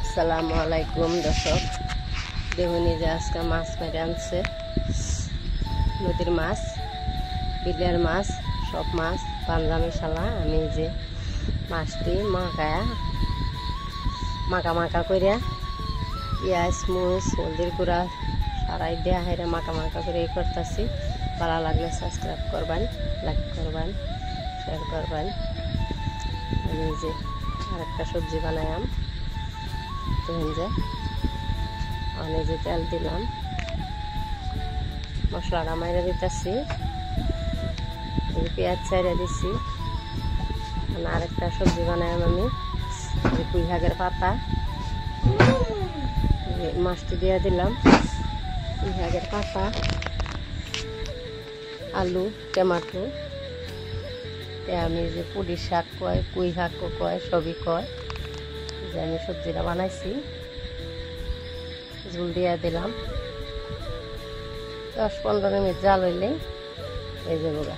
আসসালামু আলাইকুম দর্শক, দেখুনি যে আজকে মাছ মেরে আনছে, নদীর মাছ, বিলের মাছ, সব মাছ পাঞ্জাবি শালা। আমি যে মাছটি মাকা মাকা করিয়া পিঁয়াজ মুচ হলদির গুঁড়া সারাই দেওয়া হেরে মাকা মাকা করে করতেছি। ভালো লাগলে সাবস্ক্রাইব করবেন, লাইক করবেন, শেয়ার করবেন। আমি যে আরেকটা সবজি বানাইলাম, যে আমি যে তেল দিলাম, মশলাটা মাইরে দিতেছি, পেঁয়াজ চাইরে দিছি। আরেকটা সবজি বানাইলাম আমি, পুঁই শাকের পাতা, মাছটি দিয়ে দিলাম, পুঁই শাকের পাতা, আলু, টমেটো। আমি যে পুঁই শাক কয়, পুঁই শাক কয়, সবই কয়, যে আমি সবজিটা বানাইছি। ঝুল দিয়ে দিলাম, 10-15 মিনিট জাল হইলেই এই যাবো গা।